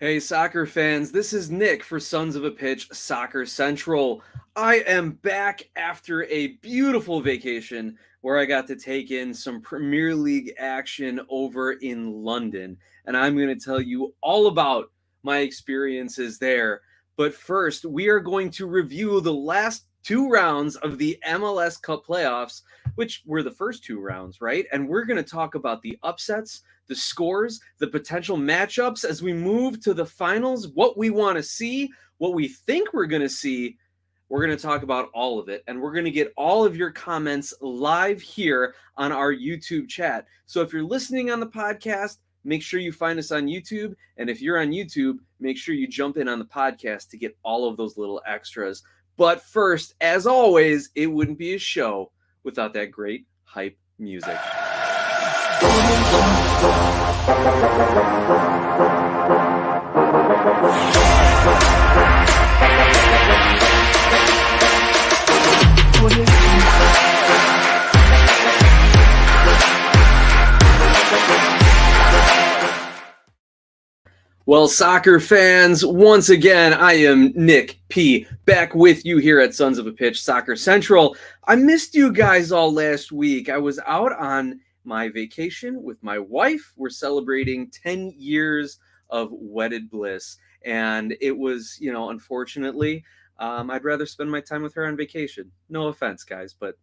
Hey, soccer fans, this is Nick for Sons of a Pitch Soccer Central. I am back after a beautiful vacation where I got to take in some Premier League action over in London. And I'm going to tell you all about my experiences there. But first, we are going to review the last two rounds of the MLS Cup Playoffs, which were the first two rounds, right? And we're going to talk about the upsets, the scores, the potential matchups as we move to the finals, what we want to see, what we think we're going to see. We're going to talk about all of it, and we're going to get all of your comments live here on our YouTube chat. So if you're listening on the podcast, make sure you find us on YouTube. And if you're on YouTube, make sure you jump in on the podcast to get all of those little extras. But first, as always, it wouldn't be a show without that great hype music. Well, soccer fans, once again, I am Nick P, back with you here at Sons of a Pitch Soccer Central. I missed you guys all last week. I was out on my vacation with my wife. We're celebrating 10 years of wedded bliss. And it was, unfortunately, I'd rather spend my time with her on vacation. No offense, guys, but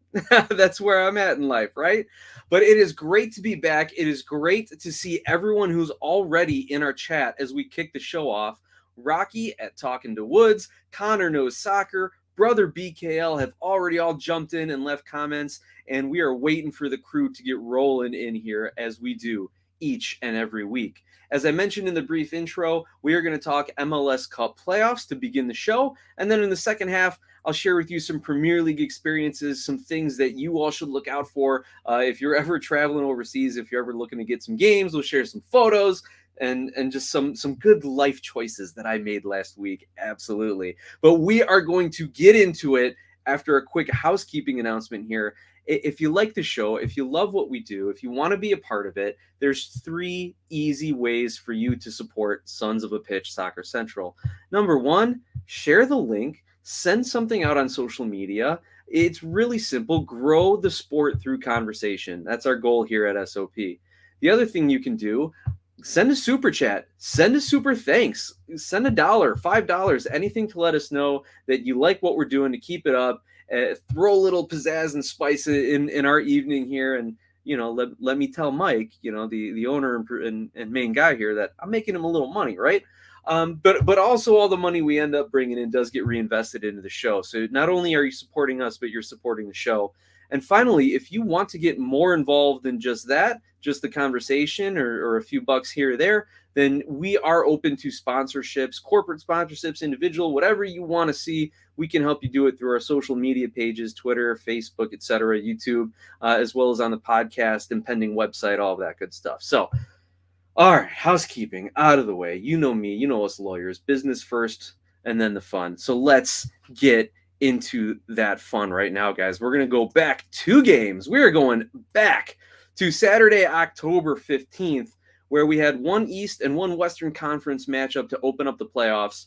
that's where I'm at in life, right? But it is great to be back. It is great to see everyone who's already in our chat as we kick the show off. Rocky at Talking to Woods, Connor Knows Soccer, Brother BKL have already all jumped in and left comments, and we are waiting for the crew to get rolling in here as we do each and every week. As I mentioned in the brief intro, we are going to talk MLS Cup Playoffs to begin the show, and then in the second half, I'll share with you some Premier League experiences, some things that you all should look out for if you're ever traveling overseas, if you're ever looking to get some games. We'll share some photos and just some good life choices that I made last week. Absolutely. But we are going to get into it after a quick housekeeping announcement here. If you like the show, if you love what we do, if you want to be a part of it, there's 3 easy ways for you to support Sons of a Pitch Soccer Central. Number 1, share the link, send something out on social media. It's really simple. Grow the sport through conversation. That's our goal here at SOP. The other thing you can do, send a super chat, send a super thanks, send $1, $5, anything to let us know that you like what we're doing, to keep it up. Throw a little pizzazz and spice in our evening here, and let me tell Mike, the owner and main guy here, that I'm making him a little money, right? But also all the money we end up bringing in does get reinvested into the show. So not only are you supporting us, but you're supporting the show. And finally, if you want to get more involved than just that, just the conversation or a few bucks here or there, then we are open to sponsorships, corporate sponsorships, individual, whatever you want to see. We can help you do it through our social media pages, Twitter, Facebook, etc., YouTube, as well as on the podcast and pending website, all of that good stuff. So, all right, housekeeping out of the way. You know me, you know us lawyers, business first and then the fun. So let's get into that fun right now, guys. We're going to go back 2 games. We are going back to Saturday, October 15th, where we had one East and one Western Conference matchup to open up the playoffs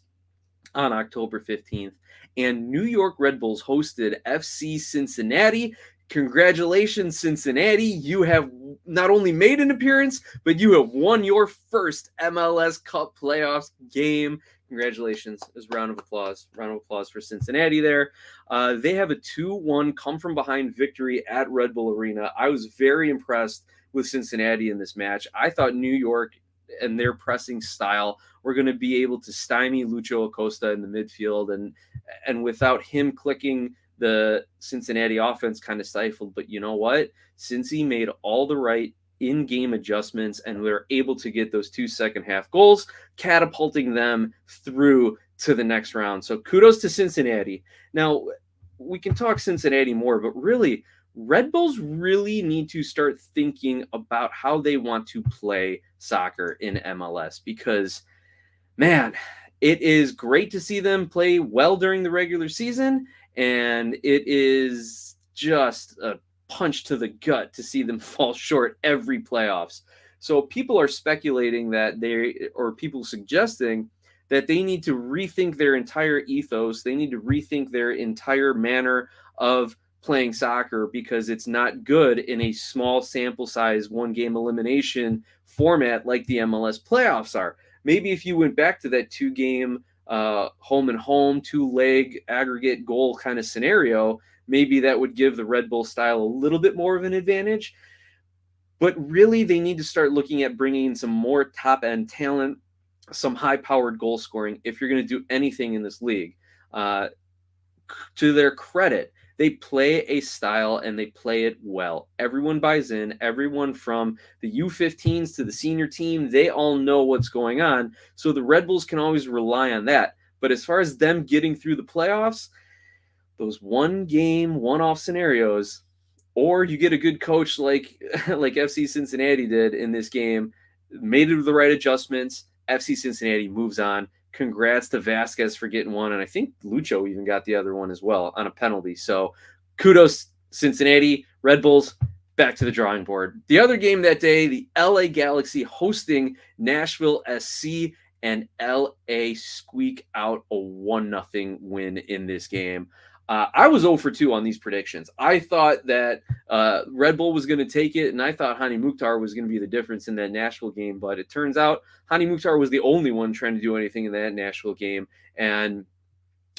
on October 15th. And New York Red Bulls hosted FC Cincinnati. Congratulations, Cincinnati. You have not only made an appearance, but you have won your first MLS Cup Playoffs game. Congratulations. As a round of applause. Round of applause for Cincinnati there. They have a 2-1 come-from-behind victory at Red Bull Arena. I was very impressed with Cincinnati in this match. I thought New York and their pressing style were going to be able to stymie Lucho Acosta in the midfield. And without him clicking, the Cincinnati offense kind of stifled. But you know what? Cincy made all the right in-game adjustments, and we were able to get those 2 second-half goals, catapulting them through to the next round. So kudos to Cincinnati. Now, we can talk Cincinnati more, but really, Red Bulls really need to start thinking about how they want to play soccer in MLS, because, man, it is great to see them play well during the regular season, and it is just a punch to the gut to see them fall short every playoffs. So people are speculating that people suggesting that they need to rethink their entire ethos. They need to rethink their entire manner of playing soccer because it's not good in a small sample size, one game elimination format like the MLS playoffs are. Maybe if you went back to that 2-game home and home, 2-leg aggregate goal kind of scenario, maybe that would give the Red Bull style a little bit more of an advantage. But really, they need to start looking at bringing in some more top-end talent, some high-powered goal scoring if you're going to do anything in this league. To their credit, they play a style and they play it well. Everyone buys in. Everyone from the U15s to the senior team, they all know what's going on. So the Red Bulls can always rely on that. But as far as them getting through the playoffs, those one-game, one-off scenarios, or you get a good coach like FC Cincinnati did in this game, made it with the right adjustments. FC Cincinnati moves on. Congrats to Vasquez for getting one, and I think Lucho even got the other one as well on a penalty. So kudos, Cincinnati. Red Bulls, back to the drawing board. The other game that day, the LA Galaxy hosting Nashville SC, and LA squeak out a 1-0 win in this game. I was 0 for 2 on these predictions. I thought that Red Bull was going to take it, and I thought Hani Mukhtar was going to be the difference in that Nashville game. But it turns out Hani Mukhtar was the only one trying to do anything in that Nashville game. And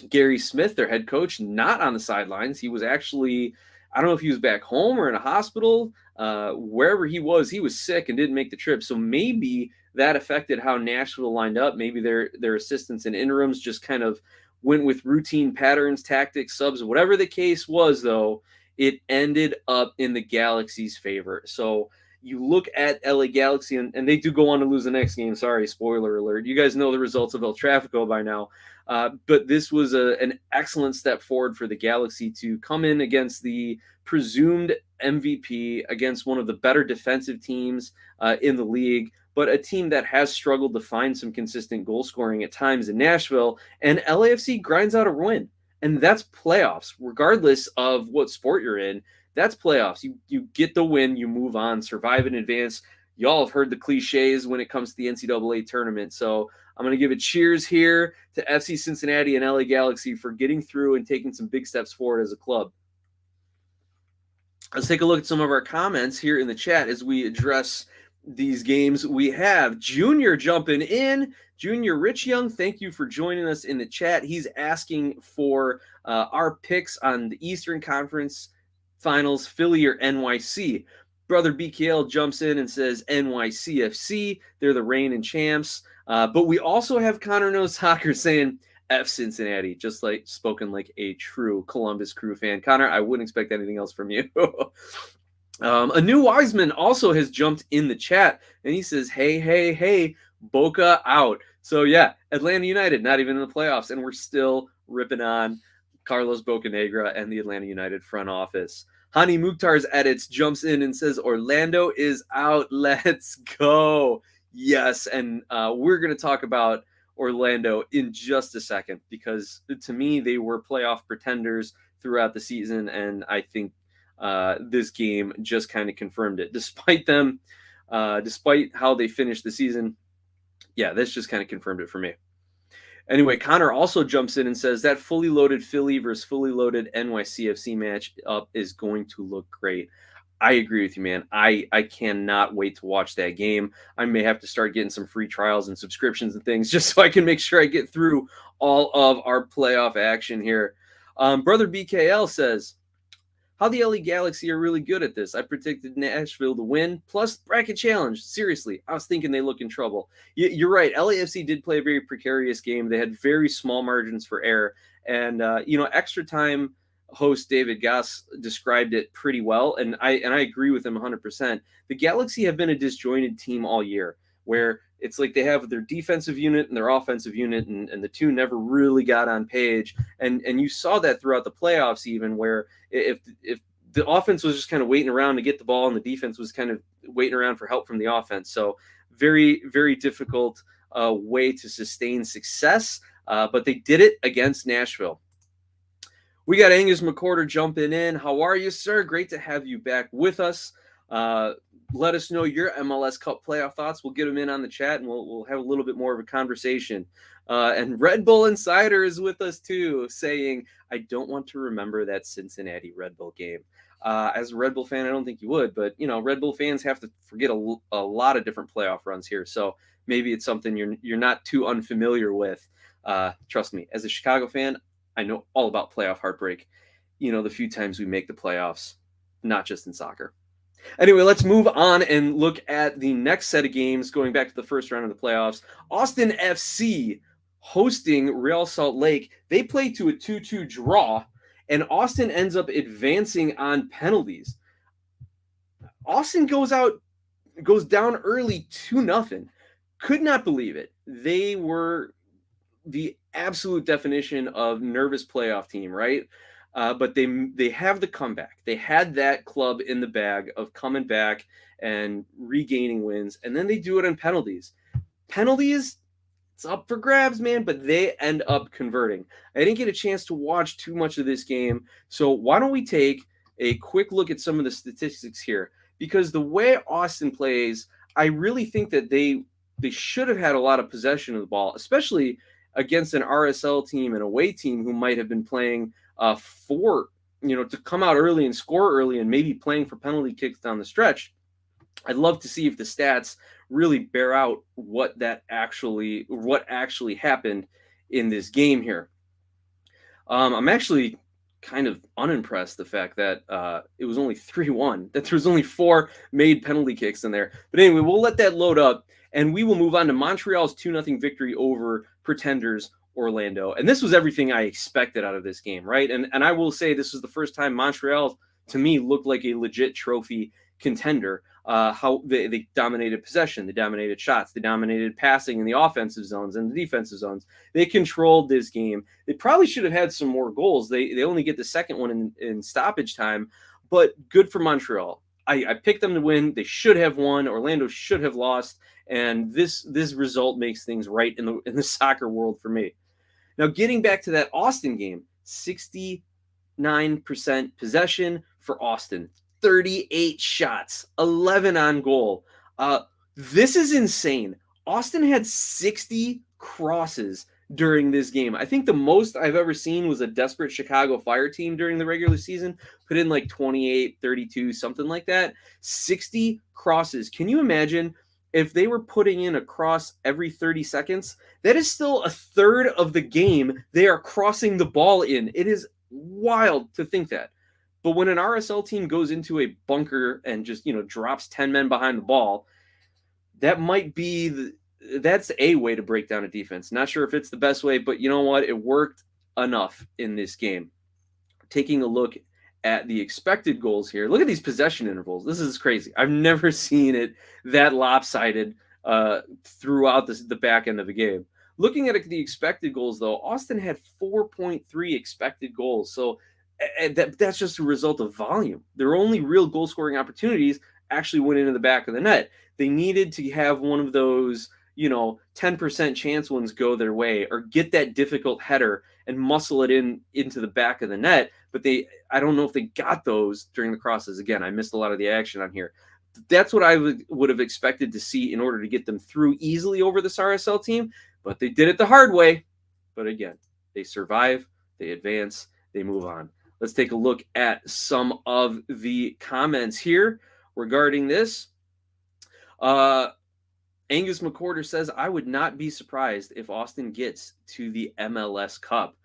Gary Smith, their head coach, not on the sidelines. He was actually, I don't know if he was back home or in a hospital. Wherever he was sick and didn't make the trip. So maybe that affected how Nashville lined up. Maybe their assistants and interims just kind of went with routine patterns, tactics, subs, whatever the case was, though, it ended up in the Galaxy's favor. So you look at LA Galaxy, and they do go on to lose the next game. Sorry, spoiler alert. You guys know the results of El Trafico by now. But this was an excellent step forward for the Galaxy to come in against the presumed MVP, against one of the better defensive teams in the league, but a team that has struggled to find some consistent goal scoring at times in Nashville, and LAFC grinds out a win. And that's playoffs, regardless of what sport you're in. That's playoffs. You get the win, you move on, survive in advance. Y'all have heard the cliches when it comes to the NCAA tournament. So I'm going to give a cheers here to FC Cincinnati and LA Galaxy for getting through and taking some big steps forward as a club. Let's take a look at some of our comments here in the chat as we address these games. We have Junior jumping in. Junior Rich Young, thank you for joining us in the chat. He's asking for our picks on the Eastern Conference Finals, Philly or NYC. Brother BKL jumps in and says NYCFC. They're the reigning champs. But we also have Connor Knows Soccer saying F Cincinnati, just like spoken like a true Columbus Crew fan. Connor, I wouldn't expect anything else from you. A new Wiseman also has jumped in the chat, and he says, hey, Boca out. So, yeah, Atlanta United, not even in the playoffs, and we're still ripping on Carlos Bocanegra and the Atlanta United front office. Hani Mukhtar's edits jumps in and says, Orlando is out. Let's go. Yes, and we're going to talk about Orlando in just a second because, to me, they were playoff pretenders throughout the season, and I think this game just kind of confirmed it. Despite how they finished the season, yeah, this just kind of confirmed it for me. Anyway, Connor also jumps in and says that fully loaded Philly versus fully loaded NYCFC match up is going to look great. I agree with you, man. I cannot wait to watch that game. I may have to start getting some free trials and subscriptions and things just so I can make sure I get through all of our playoff action here. Brother BKL says, how the LA Galaxy are really good at this. I predicted Nashville to win, plus bracket challenge. Seriously, I was thinking they look in trouble. You're right. LAFC did play a very precarious game. They had very small margins for error. And, extra time host David Goss described it pretty well. And I agree with him 100%. The Galaxy have been a disjointed team all year where it's like they have their defensive unit and their offensive unit, and the two never really got on page. And you saw that throughout the playoffs, even where if the offense was just kind of waiting around to get the ball and the defense was kind of waiting around for help from the offense. So very, very difficult way to sustain success. But they did it against Nashville. We got Angus McCorder jumping in. How are you, sir? Great to have you back with us. Let us know your MLS Cup playoff thoughts. We'll get them in on the chat, and we'll have a little bit more of a conversation. And Red Bull Insider is with us too, saying, I don't want to remember that Cincinnati Red Bull game. As a Red Bull fan, I don't think you would, but Red Bull fans have to forget a lot of different playoff runs here. So maybe it's something you're not too unfamiliar with. Trust me, as a Chicago fan, I know all about playoff heartbreak. The few times we make the playoffs, not just in soccer. Anyway, let's move on and look at the next set of games going back to the first round of the playoffs. Austin FC hosting Real Salt Lake. They play to a 2-2 draw, and Austin ends up advancing on penalties. Austin goes down early 2-0. Could not believe it. They were the absolute definition of nervous playoff team, right? But they have the comeback. They had that club in the bag of coming back and regaining wins, and then they do it on penalties. Penalties, it's up for grabs, man, but they end up converting. I didn't get a chance to watch too much of this game, so why don't we take a quick look at some of the statistics here? Because the way Austin plays, I really think that they should have had a lot of possession of the ball, especially against an RSL team and away team who might have been playing to come out early and score early and maybe playing for penalty kicks down the stretch. I'd love to see if the stats really bear out what actually happened in this game here. I'm actually kind of unimpressed the fact that it was only 3-1, that there was only 4 made penalty kicks in there. But anyway, we'll let that load up, and we will move on to Montreal's 2-0 victory over Pretenders Orlando. And this was everything I expected out of this game, right? And I will say this was the first time Montreal, to me, looked like a legit trophy contender. How they dominated possession, they dominated shots, they dominated passing in the offensive zones and the defensive zones. They controlled this game. They probably should have had some more goals. They only get the second one in stoppage time, but good for Montreal. I picked them to win. They should have won. Orlando should have lost, and this result makes things right in the soccer world for me. Now, getting back to that Austin game, 69% possession for Austin. 38 shots, 11 on goal. This is insane. Austin had 60 crosses during this game. I think the most I've ever seen was a desperate Chicago Fire team during the regular season. Put in like 28, 32, something like that. 60 crosses. Can you imagine if they were putting in a cross every 30 seconds? That is still a third of the game they are crossing the ball in. It is wild to think that. But when an RSL team goes into a bunker and just, drops 10 men behind the ball, that might be that's a way to break down a defense. Not sure if it's the best way, but you know what? It worked enough in this game. Taking a look at the expected goals here. Look at these possession intervals. This is crazy. I've never seen it that lopsided throughout the back end of the game. Looking at the expected goals, though, Austin had 4.3 expected goals. So that's just a result of volume. Their only real goal scoring opportunities actually went into the back of the net. They needed to have one of those, 10% chance ones go their way, or get that difficult header and muscle it into the back of the net. But I don't know if they got those during the crosses. Again, I missed a lot of the action on here. That's what I would have expected to see in order to get them through easily over this RSL team. But they did it the hard way. But again, they survive, they advance, they move on. Let's take a look at some of the comments here regarding this. Angus McCorder says, I would not be surprised if Austin gets to the MLS Cup.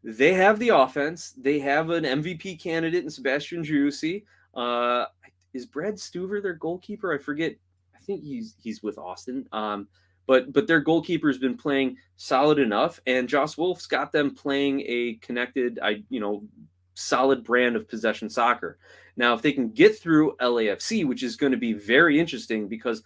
They have the offense. They have an MVP candidate in Sebastian Driussi. Is Brad Stuver their goalkeeper? I forget. I think he's with Austin. But their goalkeeper has been playing solid enough, and Joss Wolf's got them playing a connected, solid brand of possession soccer. Now, if they can get through LAFC, which is going to be very interesting because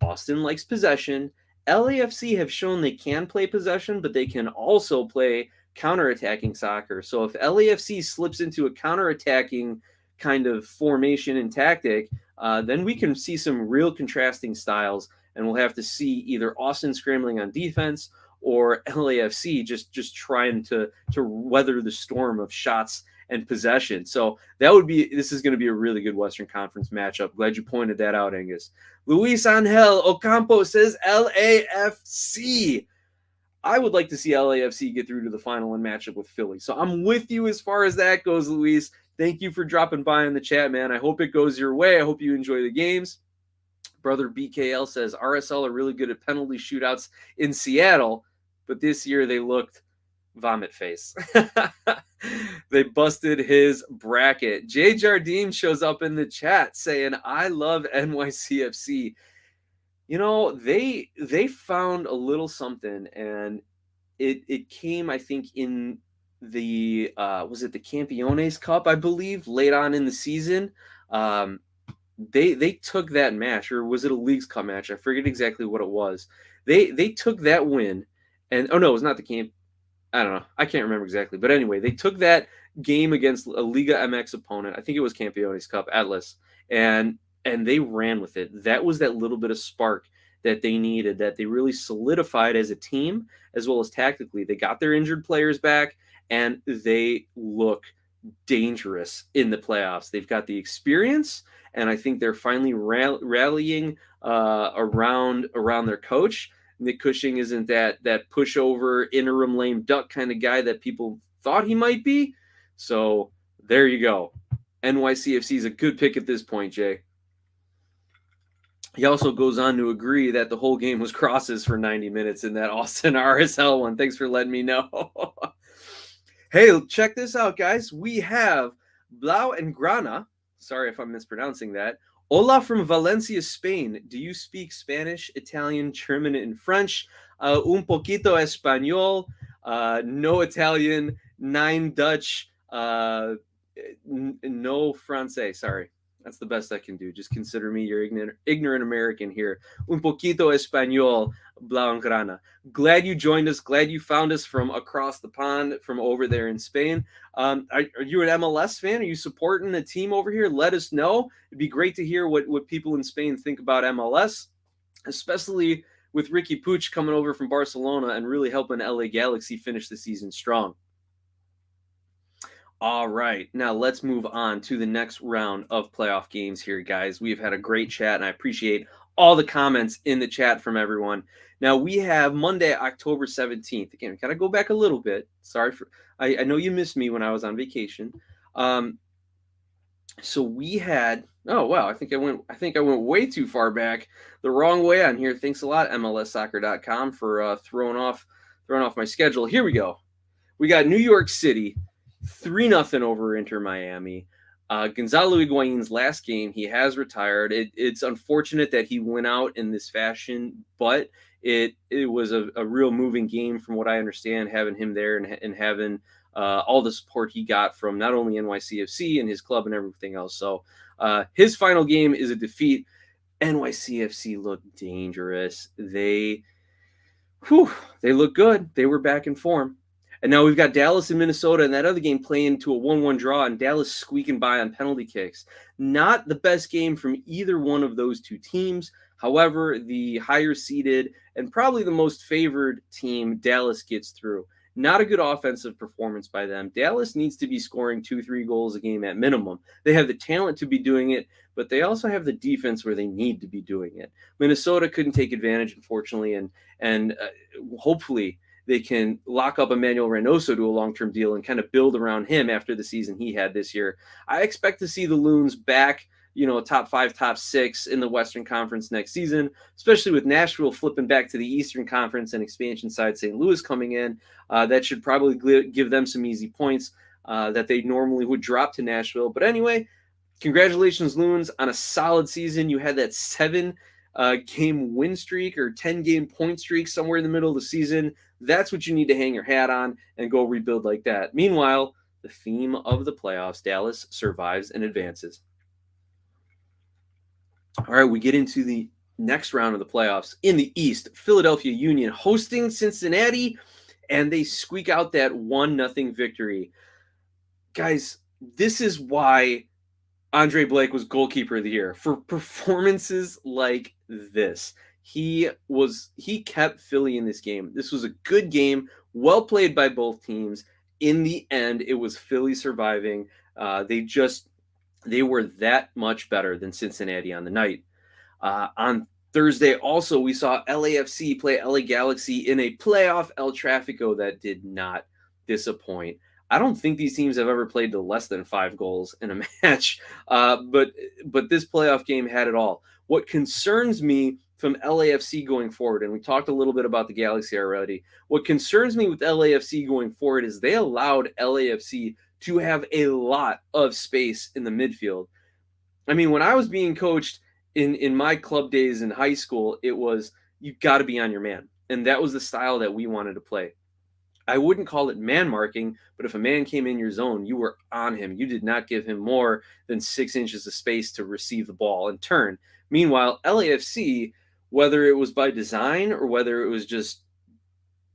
Austin likes possession. LAFC have shown they can play possession, but they can also play counterattacking soccer. So if LAFC slips into a counterattacking kind of formation and tactic, then we can see some real contrasting styles, and we'll have to see either Austin scrambling on defense or LAFC just trying to weather the storm of shots and possession. So this is going to be a really good Western Conference matchup. Glad you pointed that out, Angus. Luis Angel Ocampo says LAFC. I would like to see LAFC get through to the final and match up with Philly. So I'm with you as far as that goes, Luis. Thank you for dropping by in the chat, man. I hope it goes your way. I hope you enjoy the games. Brother BKL says RSL are really good at penalty shootouts in Seattle, but this year they looked vomit face. They busted his bracket. Jay Jardine shows up in the chat saying, I love NYCFC. You know, they found a little something, and it came, I think, in the was it the Campeones Cup, I believe, late on in the season. They took that match, or was it a Leagues Cup match? I forget exactly what it was. They took that win, and oh no, it was not the camp. I don't know. I can't remember exactly, but anyway, they took that game against a Liga MX opponent. I think it was Campeones Cup, Atlas, and they ran with it. That was that little bit of spark that they needed, that they really solidified as a team, as well as tactically. They got their injured players back, and they look dangerous in the playoffs. They've got the experience, and I think they're finally rallying around their coach. Nick Cushing isn't that pushover, interim lame duck kind of guy that people thought he might be. So there you go. NYCFC is a good pick at this point, Jay. He also goes on to agree that the whole game was crosses for 90 minutes in that Austin RSL one. Thanks for letting me know. Hey, check this out, guys. We have Blau and Grana. Sorry if I'm mispronouncing that. Hola from Valencia, Spain. Do you speak Spanish, Italian, German, and French? Un poquito español. No Italian. 9 Dutch. No francés. Sorry. That's the best I can do. Just consider me your ignorant American here. Un poquito español, Blaugrana. Glad you joined us. Glad you found us from across the pond, from over there in Spain. Are you an MLS fan? Are you supporting a team over here? Let us know. It'd be great to hear what people in Spain think about MLS, especially with Ricky Puig coming over from Barcelona and really helping LA Galaxy finish the season strong. All right, now let's move on to the next round of playoff games here, guys. We've had a great chat, and I appreciate all the comments in the chat from everyone. Now, we have Monday, October 17th. Again, we got to go back a little bit. Sorry for I know you missed me when I was on vacation. So we had wow, I think I went way too far back, the wrong way on here. Thanks a lot, MLSsoccer.com, for throwing off my schedule. Here we go. We got New York City 3-0 over Inter Miami. Gonzalo Higuain's last game, he has retired. It's unfortunate that he went out in this fashion, but it was a real moving game from what I understand, having him there and having all the support he got from not only NYCFC and his club and everything else. So his final game is a defeat. NYCFC looked dangerous. They look good. They were back in form. And now we've got Dallas and Minnesota, and that other game playing to a 1-1 draw, and Dallas squeaking by on penalty kicks. Not the best game from either one of those two teams. However, the higher seeded and probably the most favored team, Dallas, gets through. Not a good offensive performance by them. Dallas needs to be scoring 2-3 goals a game at minimum. They have the talent to be doing it, but they also have the defense where they need to be doing it. Minnesota couldn't take advantage, unfortunately, and hopefully they can lock up Emmanuel Reynoso to a long-term deal and kind of build around him after the season he had this year. I expect to see the Loons back, top 5, top 6 in the Western Conference next season, especially with Nashville flipping back to the Eastern Conference and expansion side St. Louis coming in. That should probably give them some easy points that they normally would drop to Nashville. But anyway, congratulations, Loons, on a solid season. You had that 7-game win streak or 10-game point streak somewhere in the middle of the season. That's what you need to hang your hat on and go rebuild like that. Meanwhile, the theme of the playoffs, Dallas survives and advances. All right, we get into the next round of the playoffs. In the East, Philadelphia Union hosting Cincinnati, and they squeak out that 1-0 victory. Guys, this is why Andre Blake was goalkeeper of the year, for performances like this. He kept Philly in this game. This was a good game, well played by both teams. in the end, it was Philly surviving. They were that much better than Cincinnati on the night. On Thursday, also, we saw LAFC play LA Galaxy in a playoff El Trafico that did not disappoint. I don't think these teams have ever played to less than 5 goals in a match, but this playoff game had it all. What concerns me from LAFC going forward, and we talked a little bit about the Galaxy already, what concerns me with LAFC going forward is they allowed LAFC to have a lot of space in the midfield. I mean, when I was being coached in my club days in high school, it was you've got to be on your man. And that was the style that we wanted to play. I wouldn't call it man marking, but if a man came in your zone, you were on him. You did not give him more than 6 inches of space to receive the ball and turn. Meanwhile, LAFC, whether it was by design or whether it was just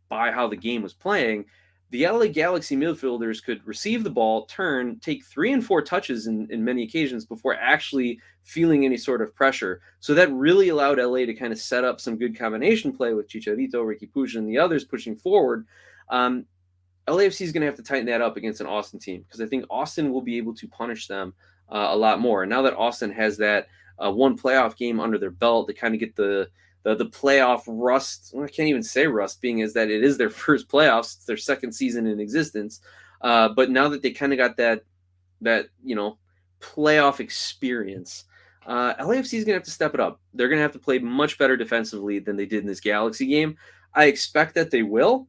by how the game was playing, the LA Galaxy midfielders could receive the ball, turn, take 3 and 4 touches in many occasions before actually feeling any sort of pressure. So that really allowed LA to kind of set up some good combination play with Chicharito, Ricky Puig, and the others pushing forward. LAFC is going to have to tighten that up against an Austin team because I think Austin will be able to punish them a lot more. And now that Austin has that one playoff game under their belt, they kind of get the playoff rust. I can't even say rust, being as that it is their first playoffs. It's their second season in existence. But now that they kind of got that playoff experience, LAFC is going to have to step it up. They're going to have to play much better defensively than they did in this Galaxy game. I expect that they will,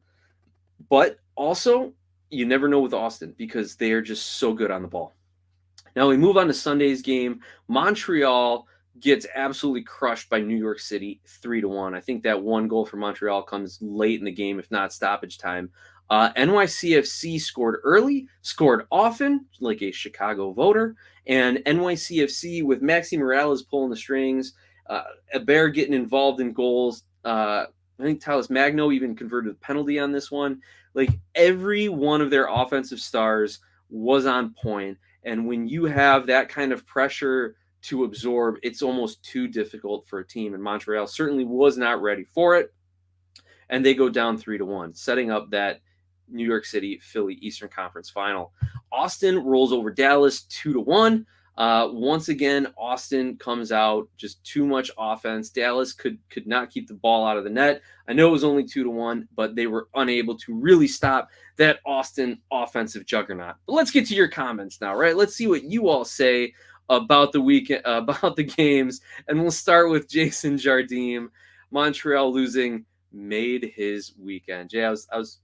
but also you never know with Austin because they are just so good on the ball. Now we move on to Sunday's game. Montreal gets absolutely crushed by New York City 3-1. I think that one goal for Montreal comes late in the game, if not stoppage time. NYCFC scored early, scored often, like a Chicago voter, and NYCFC with Maxi Morales pulling the strings, Hebert getting involved in goals. I think Talles Magno even converted a penalty on this one. Like every one of their offensive stars was on point, and when you have that kind of pressure to absorb, it's almost too difficult for a team, and Montreal certainly was not ready for it, and they go down 3-1, setting up that New York City Philly Eastern Conference final. Austin rolls over Dallas 2-1. Once again, Austin comes out just too much offense. Dallas could not keep the ball out of the net. I know it was only 2-1, but they were unable to really stop that Austin offensive juggernaut. But let's get to your comments now, right? Let's see what you all say about the weekend, about the games, and we'll start with Jason Jardim. Montreal losing made his weekend. Jay, I was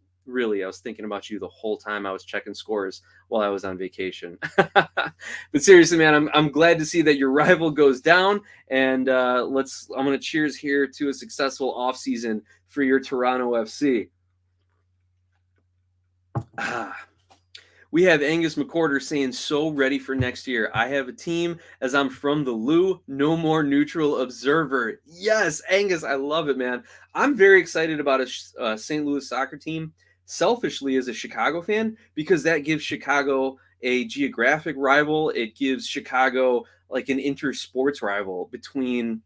thinking about you the whole time I was checking scores while I was on vacation. But seriously, man, I'm glad to see that your rival goes down, and I'm going to cheers here to a successful offseason for your Toronto FC. We have Angus McCorder saying, so ready for next year. I have a team as I'm from the Lou, no more neutral observer. Yes, Angus, I love it, man. I'm very excited about a St. Louis soccer team, selfishly as a Chicago fan, because that gives Chicago a geographic rival. It gives Chicago like an inter-sports rival between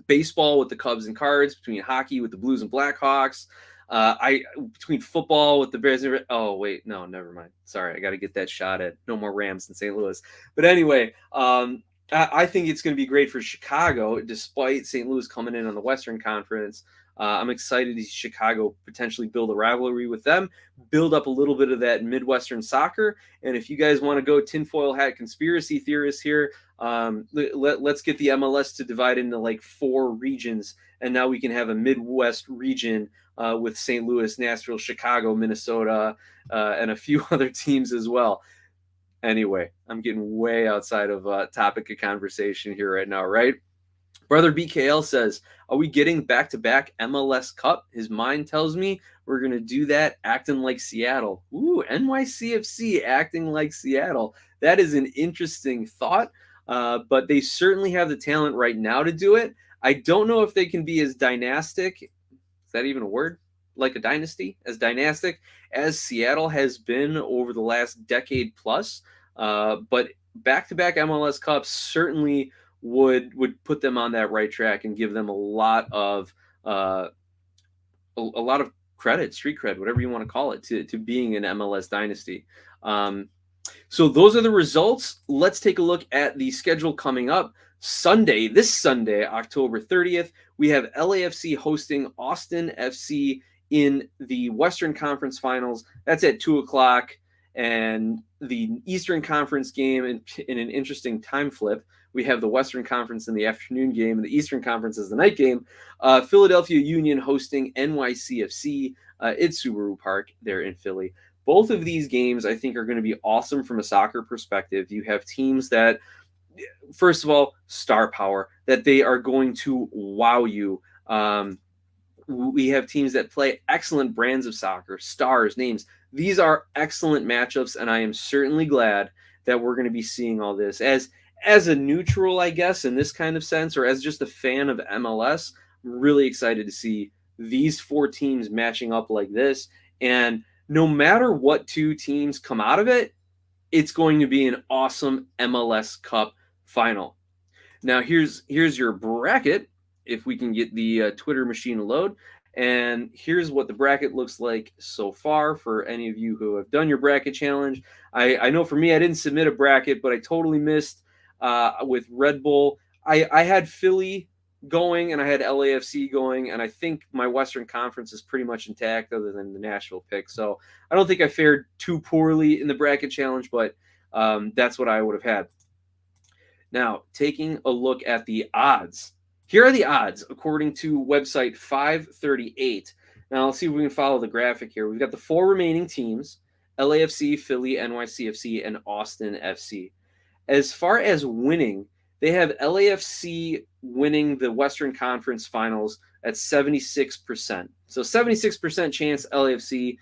baseball with the Cubs and Cards, between hockey with the Blues and Blackhawks, between football with the Bears. Oh wait, no, never mind. Sorry, I got to get that shot at no more Rams in St. Louis. But anyway, I think it's going to be great for Chicago, despite St. Louis coming in on the Western Conference. I'm excited to see Chicago potentially build a rivalry with them, build up a little bit of that Midwestern soccer. And if you guys want to go tinfoil hat conspiracy theorists here, let's get the MLS to divide into like 4 regions, and now we can have a Midwest region with St. Louis, Nashville, Chicago, Minnesota, and a few other teams as well. Anyway, I'm getting way outside of topic of conversation here right now, right? Brother BKL says, are we getting back-to-back MLS Cup? His mind tells me we're going to do that acting like Seattle. Ooh, NYCFC acting like Seattle. That is an interesting thought, but they certainly have the talent right now to do it. I don't know if they can be as dynastic. Is that even a word? Like a dynasty? As dynastic as Seattle has been over the last decade plus. But back-to-back MLS Cups certainly would put them on that right track and give them a lot of street cred, whatever you want to call it, to being an MLS dynasty. So those are the results. Let's take a look at the schedule coming up. This Sunday, October 30th, we have LAFC hosting Austin FC in the Western Conference Finals. That's at 2 o'clock. And the Eastern Conference game in an interesting time flip. We have the Western Conference in the afternoon game, and the Eastern Conference is the night game. Philadelphia Union hosting NYCFC at Subaru Park there in Philly. Both of these games, I think, are going to be awesome from a soccer perspective. You have teams that, first of all, star power, that they are going to wow you. We have teams that play excellent brands of soccer, stars, names. These are excellent matchups, and I am certainly glad that we're going to be seeing all this. As a neutral, I guess, in this kind of sense, or as just a fan of MLS, I'm really excited to see these four teams matching up like this. And no matter what two teams come out of it, it's going to be an awesome MLS Cup final. Now, here's your bracket, if we can get the Twitter machine to load. And here's what the bracket looks like so far for any of you who have done your bracket challenge. I know for me, I didn't submit a bracket, but I totally missed with Red Bull. I had Philly going and I had LAFC going, and I think my Western Conference is pretty much intact other than the Nashville pick. So I don't think I fared too poorly in the bracket challenge, but that's what I would have had. Now, taking a look at the odds. Here are the odds according to website 538. Now, let's see if we can follow the graphic here. We've got the four remaining teams: LAFC, Philly, NYCFC, and Austin FC. As far as winning, they have LAFC winning the Western Conference Finals at 76%. So 76% chance LAFC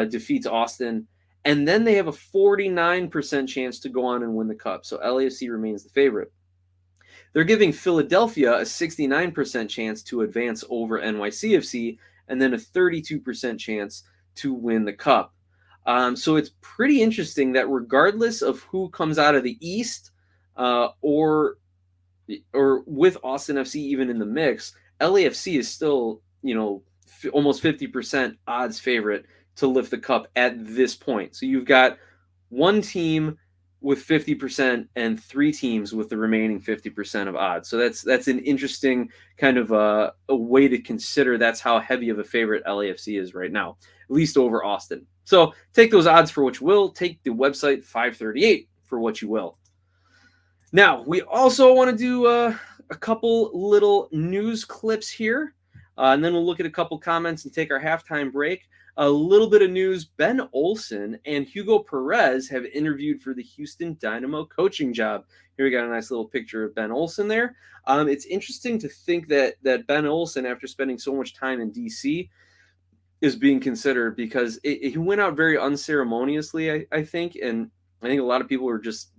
defeats Austin. And then they have a 49% chance to go on and win the Cup. So LAFC remains the favorite. They're giving Philadelphia a 69% chance to advance over NYCFC, and then a 32% chance to win the Cup. So it's pretty interesting that regardless of who comes out of the East, or with Austin FC even in the mix, LAFC is still, almost 50% odds favorite to lift the Cup at this point. So you've got one team with 50% and three teams with the remaining 50% of odds. So that's an interesting kind of a way to consider. That's how heavy of a favorite LAFC is right now, at least over Austin. So take those odds for what you will. Take the website 538 for what you will. Now, we also want to do a couple little news clips here, and then we'll look at a couple comments and take our halftime break. A little bit of news: Ben Olsen and Hugo Perez have interviewed for the Houston Dynamo coaching job. Here we got a nice little picture of Ben Olsen there. It's interesting to think that Ben Olsen, after spending so much time in DC, is being considered, because he went out very unceremoniously, I think, and I think a lot of people were just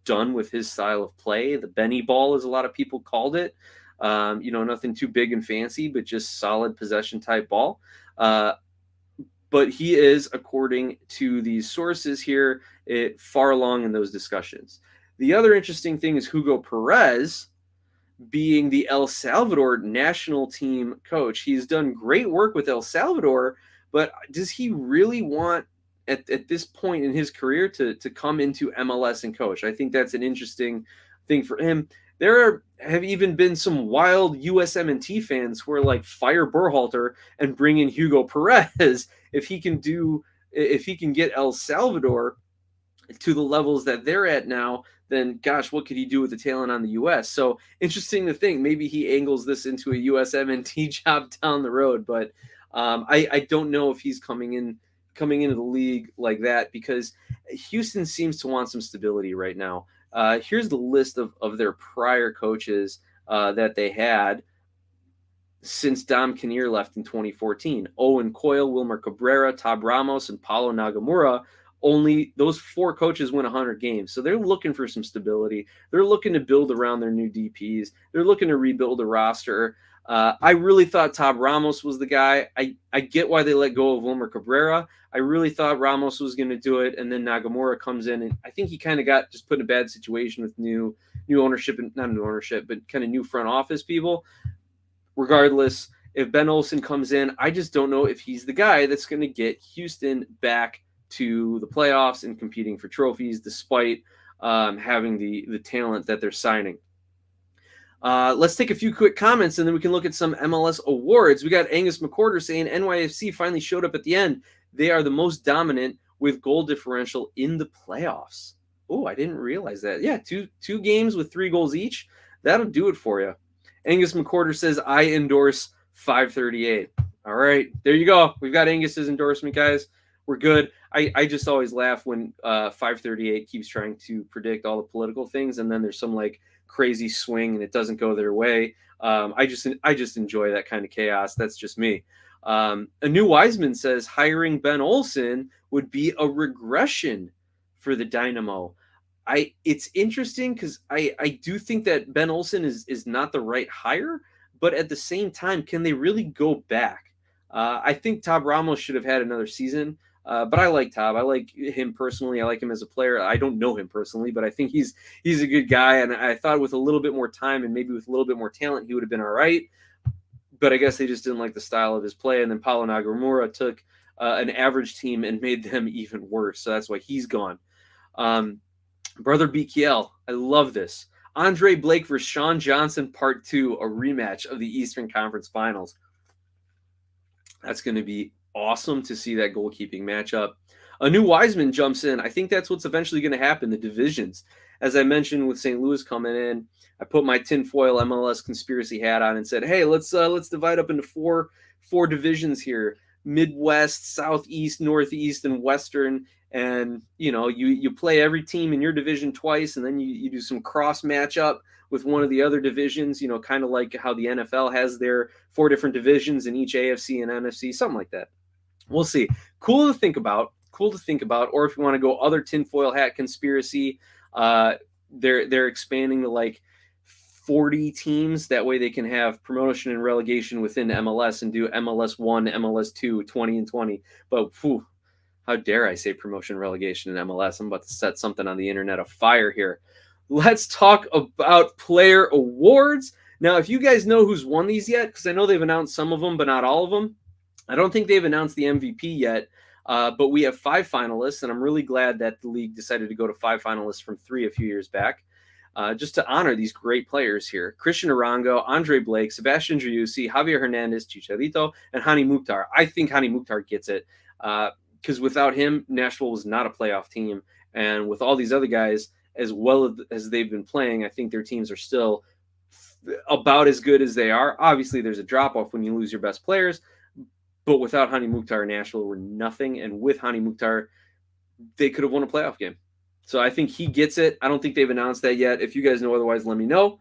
done with his style of play. The Benny ball, as a lot of people called it. Nothing too big and fancy, but just solid possession type ball. But he is, according to these sources here, far along in those discussions. The other interesting thing is Hugo Perez being the El Salvador national team coach. He's done great work with El Salvador, but does he really want, at this point in his career, to come into MLS and coach? I think that's an interesting thing for him. There have even been some wild USMNT fans who are like, fire Berhalter and bring in Hugo Perez. If he can get El Salvador to the levels that they're at now, then gosh, what could he do with the talent on the U.S.? So interesting to think maybe he angles this into a USMNT job down the road. But I don't know if he's coming into the league like that, because Houston seems to want some stability right now. Here's the list of their prior coaches that they had since Dom Kinnear left in 2014. Owen Coyle, Wilmer Cabrera, Tab Ramos, and Paulo Nagamura. Only those four coaches win 100 games. So they're looking for some stability. They're looking to build around their new DPs. They're looking to rebuild a roster. I really thought Tab Ramos was the guy. I get why they let go of Wilmer Cabrera. I really thought Ramos was going to do it, and then Nagamura comes in, and I think he kind of got just put in a bad situation with new ownership, and not new ownership, but kind of new front office people. Regardless, if Ben Olsen comes in, I just don't know if he's the guy that's going to get Houston back to the playoffs and competing for trophies, despite having the talent that they're signing. Let's take a few quick comments, and then we can look at some MLS awards. We got Angus McCorder saying NYFC finally showed up at the end. They are the most dominant with goal differential in the playoffs. Oh, I didn't realize that. Yeah, two games with 3 goals each. That'll do it for you. Angus McCorder says, I endorse 538. All right, there you go. We've got Angus's endorsement, guys. We're good. I just always laugh when 538 keeps trying to predict all the political things, and then there's some like crazy swing and it doesn't go their way. I just enjoy that kind of chaos. That's just me. A new Wiseman says hiring Ben Olsen would be a regression for the Dynamo. It's interesting because I do think that Ben Olsen is not the right hire, but at the same time, can they really go back? I think Tab Ramos should have had another season. But I like Tab. I like him personally. I like him as a player. I don't know him personally, but I think he's a good guy. And I thought with a little bit more time and maybe with a little bit more talent, he would have been all right. But I guess they just didn't like the style of his play. And then Paulo Nagamura took an average team and made them even worse. So that's why he's gone. Brother BKL, I love this. Andre Blake versus Sean Johnson, Part 2, a rematch of the Eastern Conference Finals. That's going to be awesome to see that goalkeeping matchup. A new Wiseman jumps in. I think that's what's eventually going to happen, the divisions. As I mentioned with St. Louis coming in, I put my tinfoil MLS conspiracy hat on and said, hey, let's divide up into four divisions here. Midwest, Southeast, Northeast, and Western. And, you play every team in your division twice, and then you do some cross matchup with one of the other divisions, kind of like how the NFL has their 4 different divisions in each AFC and NFC, something like that. We'll see. Cool to think about. Or if you want to go other tinfoil hat conspiracy, they're expanding to like 40 teams. That way they can have promotion and relegation within MLS and do MLS 1, MLS 2, 20 and 20. But how dare I say promotion and relegation in MLS? I'm about to set something on the internet afire here. Let's talk about player awards. Now, if you guys know who's won these yet, because I know they've announced some of them, but not all of them. I don't think they've announced the MVP yet, but we have 5 finalists, and I'm really glad that the league decided to go to 5 finalists from 3 a few years back, just to honor these great players here. Christian Arango, Andre Blake, Sebastian Driussi, Javier Hernandez, Chicharito, and Hani Mukhtar. I think Hani Mukhtar gets it, because without him, Nashville was not a playoff team, and with all these other guys, as well as they've been playing, I think their teams are still about as good as they are. Obviously, there's a drop-off when you lose your best players, but without Hani Mukhtar, Nashville were nothing. And with Hani Mukhtar, they could have won a playoff game. So I think he gets it. I don't think they've announced that yet. If you guys know otherwise, let me know.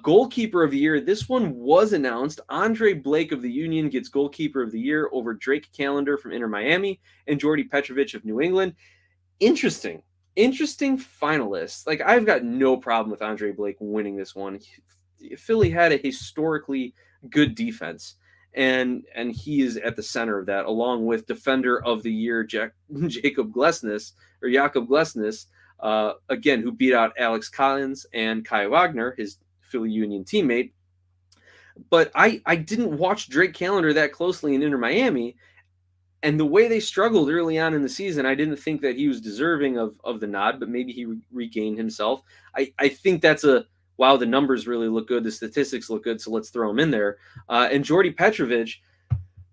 Goalkeeper of the year. This one was announced. Andre Blake of the Union gets goalkeeper of the year over Drake Callender from Inter Miami and Jordy Petrovic of New England. Interesting finalists. Like, I've got no problem with Andre Blake winning this one. Philly had a historically good defense. And he is at the center of that, along with Defender of the Year Jakob Glesnes, again, who beat out Alex Collins and Kai Wagner, his Philly Union teammate. But I didn't watch Drake Callender that closely in Inter Miami, and the way they struggled early on in the season, I didn't think that he was deserving of the nod, but maybe he regained himself. I think that's wow, the numbers really look good. The statistics look good, so let's throw him in there. And Jordy Petrovic,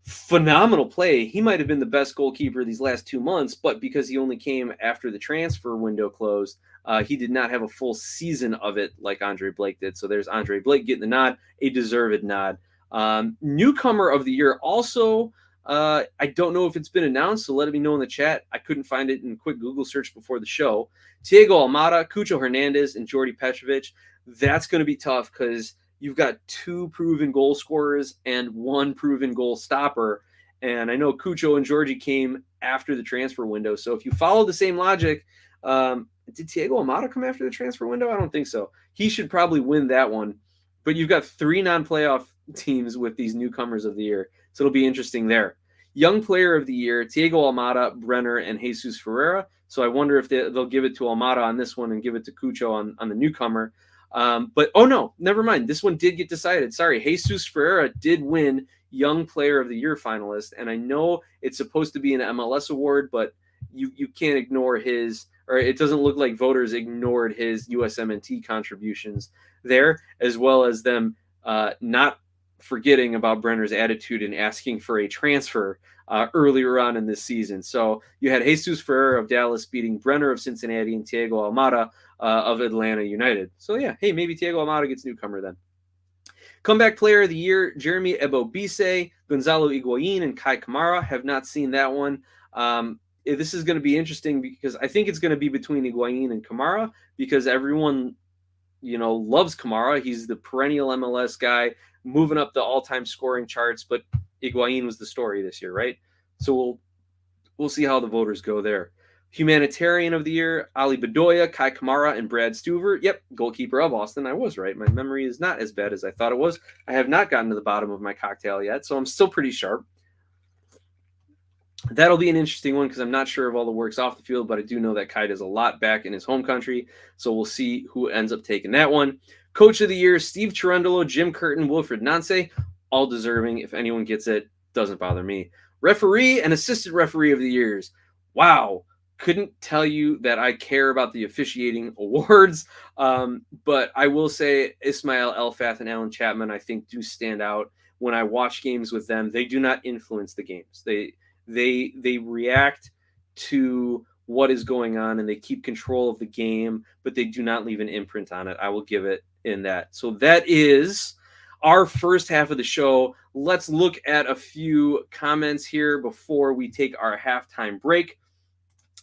phenomenal play. He might have been the best goalkeeper these last 2 months, but because he only came after the transfer window closed, he did not have a full season of it like Andre Blake did. So there's Andre Blake getting the nod, a deserved nod. Newcomer of the year also, I don't know if it's been announced, so let me know in the chat. I couldn't find it in a quick Google search before the show. Thiago Almada, Cucho Hernandez, and Jordy Petrovic. That's going to be tough because you've got 2 proven goal scorers and 1 proven goal stopper. And I know Cucho and Jordy came after the transfer window. So if you follow the same logic, did Thiago Almada come after the transfer window? I don't think so. He should probably win that one. But you've got 3 non-playoff teams with these newcomers of the year. So it'll be interesting there. Young player of the year, Thiago Almada, Brenner, and Jesus Ferreira. So I wonder if they'll give it to Almada on this one and give it to Cucho on the newcomer. But oh no, never mind. This one did get decided. Sorry, Jesus Ferreira did win Young Player of the Year finalist, and I know it's supposed to be an MLS award, but you can't ignore his, or it doesn't look like voters ignored his USMNT contributions there, as well as them not forgetting about Brenner's attitude in asking for a transfer earlier on in this season. So you had Jesus Ferreira of Dallas beating Brenner of Cincinnati and Thiago Almada of Atlanta United. So yeah, hey, maybe Thiago Almada gets newcomer then. Comeback Player of the Year, Jeremy Ebobisse, Gonzalo Higuain, and Kai Kamara. Have not seen that one. This is going to be interesting because I think it's going to be between Higuain and Kamara because everyone, loves Kamara. He's the perennial MLS guy, moving up the all-time scoring charts, but Higuain was the story this year, right? So we'll see how the voters go there. Humanitarian of the Year, Ali Bedoya, Kai Kamara, and Brad Stuver. Yep, goalkeeper of Austin. I was right. My memory is not as bad as I thought it was. I have not gotten to the bottom of my cocktail yet, so I'm still pretty sharp. That'll be an interesting one because I'm not sure of all the works off the field, but I do know that Kai does a lot back in his home country, so we'll see who ends up taking that one. Coach of the Year, Steve Cherundolo, Jim Curtin, Wilfred Nance, all deserving. If anyone gets it, doesn't bother me. Referee and Assistant Referee of the Years. Wow. Couldn't tell you that I care about the officiating awards, but I will say Ismail Elfath and Alan Chapman, I think, do stand out. When I watch games with them, they do not influence the games. They react to what is going on and they keep control of the game, but they do not leave an imprint on it. I will give it in that. So that is our first half of the show. Let's look at a few comments here before we take our halftime break.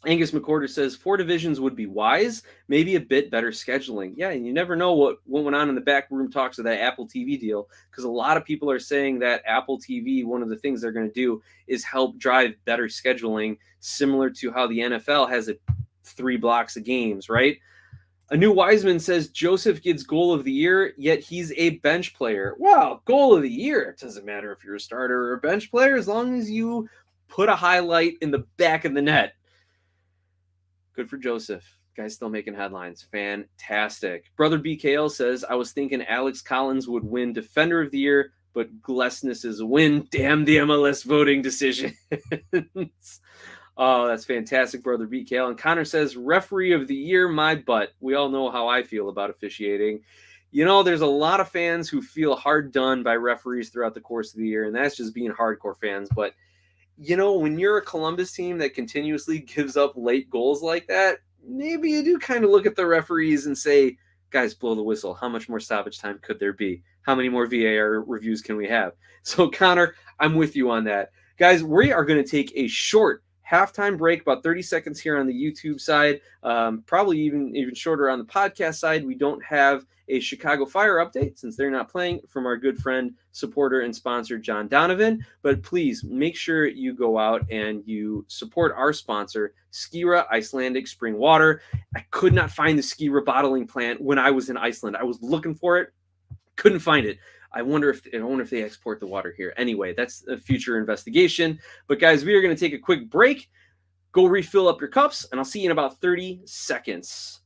Angus McCorder says 4 divisions would be wise, maybe a bit better scheduling. Yeah, and you never know what went on in the backroom talks of that Apple TV deal, because a lot of people are saying that Apple TV, one of the things they're going to do is help drive better scheduling, similar to how the NFL has 3 blocks of games, right? A new Wiseman says Joseph gets goal of the year, yet he's a bench player. Well, goal of the year, it doesn't matter if you're a starter or a bench player, as long as you put a highlight in the back of the net. Good for Joseph. Guy's still making headlines. Fantastic. Brother BKL says, I was thinking Alex Collins would win Defender of the Year, but Glessness is a win. Damn the MLS voting decision. Oh, that's fantastic, Brother BKL. And Connor says, Referee of the Year, my butt. We all know how I feel about officiating. There's a lot of fans who feel hard done by referees throughout the course of the year, and that's just being hardcore fans. But when you're a Columbus team that continuously gives up late goals like that, maybe you do kind of look at the referees and say, guys, blow the whistle. How much more stoppage time could there be? How many more VAR reviews can we have? So, Connor, I'm with you on that. Guys, we are going to take a short halftime break, about 30 seconds here on the YouTube side, probably even shorter on the podcast side. We don't have a Chicago Fire update since they're not playing from our good friend, supporter, and sponsor, John Donovan. But please make sure you go out and you support our sponsor, Skira Icelandic Spring Water. I could not find the Skira bottling plant when I was in Iceland. I was looking for it, couldn't find it. I wonder if they export the water here. Anyway, that's a future investigation. But guys, we are going to take a quick break. Go refill up your cups, and I'll see you in about 30 seconds.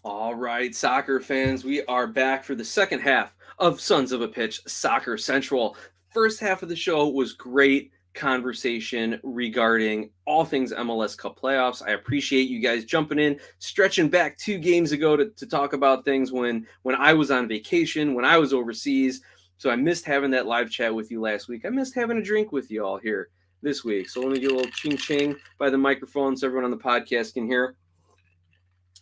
All right, soccer fans, we are back for the second half of Sons of a Pitch Soccer Central. First half of the show was great conversation regarding all things MLS Cup Playoffs. I appreciate you guys jumping in, stretching back 2 games ago to talk about things when I was on vacation, when I was overseas. So I missed having that live chat with you last week. I missed having a drink with you all here this week. So let me get a little ching-ching by the microphone so everyone on the podcast can hear.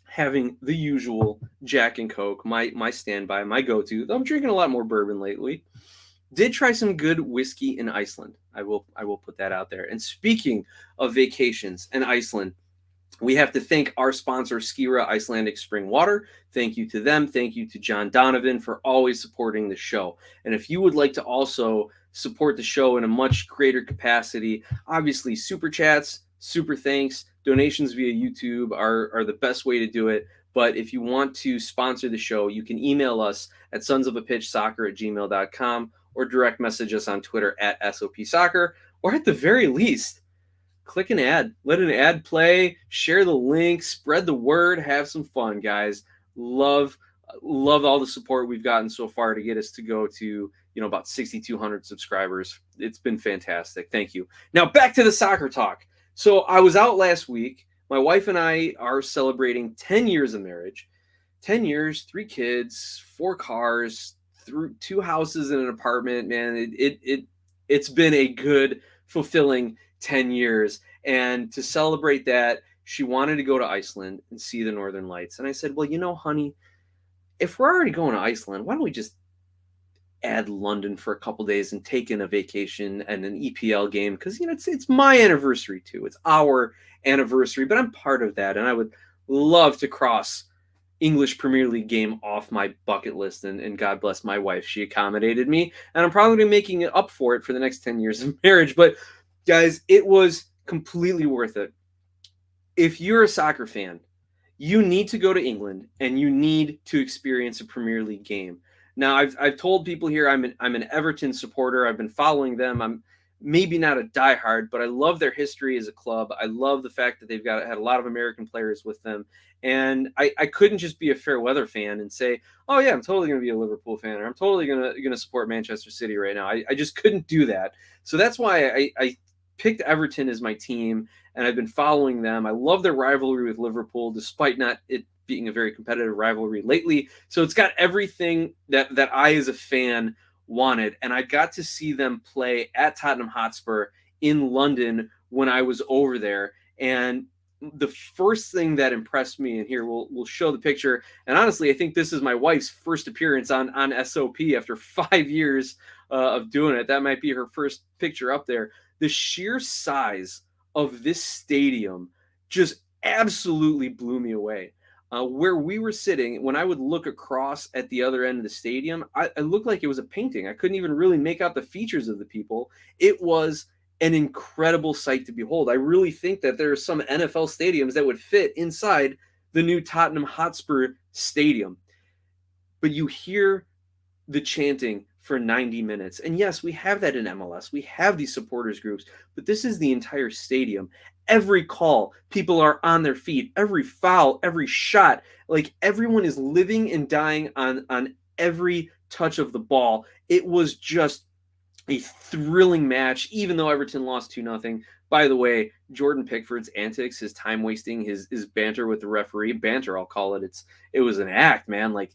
Having the usual Jack and Coke, my standby, my go-to. I'm drinking a lot more bourbon lately. Did try some good whiskey in Iceland. I will put that out there. And speaking of vacations in Iceland, We have to thank our sponsor, Skira Icelandic Spring Water. Thank you to them. Thank you to John Donovan for always supporting the show. And if you would like to also support the show in a much greater capacity, obviously super chats, super thanks, donations via YouTube are the best way to do it. But if you want to sponsor the show, you can email us at sonsofapitchsoccer@gmail.com or direct message us on Twitter at SOP Soccer, or at the very least, click an ad, let an ad play, share the link, spread the word, have some fun, guys. Love all the support we've gotten so far to get us to go to, about 6,200 subscribers. It's been fantastic. Thank you. Now back to the soccer talk. So I was out last week. My wife and I are celebrating 10 years of marriage. 10 years, 3 kids, 4 cars, through 2 houses and an apartment. Man, it's been a good, fulfilling 10 years. And to celebrate that, she wanted to go to Iceland and see the Northern Lights. And I said, well, honey, if we're already going to Iceland, why don't we just add London for a couple days and take in a vacation and an EPL game? Because, it's my anniversary too. It's our anniversary, but I'm part of that. And I would love to cross English Premier League game off my bucket list. And God bless my wife. She accommodated me. And I'm probably making it up for it for the next 10 years of marriage. But guys, it was completely worth it. If you're a soccer fan, you need to go to England and you need to experience a Premier League game. Now, I've told people here I'm an Everton supporter. I've been following them. I'm maybe not a diehard, but I love their history as a club. I love the fact that they've had a lot of American players with them. And I couldn't just be a fair weather fan and say, oh yeah, I'm totally going to be a Liverpool fan, or I'm totally going to support Manchester City right now. I just couldn't do that. So that's why I picked Everton as my team, and I've been following them. I love their rivalry with Liverpool, despite not it being a very competitive rivalry lately. So it's got everything that I, as a fan, wanted. And I got to see them play at Tottenham Hotspur in London when I was over there. And the first thing that impressed me, and here we'll show the picture. And honestly, I think this is my wife's first appearance on SOP after 5 years of doing it. That might be her first picture up there. The sheer size of this stadium just absolutely blew me away. Where we were sitting, when I would look across at the other end of the stadium, I looked like it was a painting. I couldn't even really make out the features of the people. It was an incredible sight to behold. I really think that there are some NFL stadiums that would fit inside the new Tottenham Hotspur Stadium. But you hear the chanting for 90 minutes. And yes, we have that in MLS. We have these supporters groups, but this is the entire stadium. Every call, people are on their feet. Every foul, every shot, like everyone is living and dying on every touch of the ball. It was just a thrilling match, even though Everton lost 2-0. By the way, Jordan Pickford's antics, his time wasting, his banter with the referee, banter, I'll call it. It was an act, man. Like,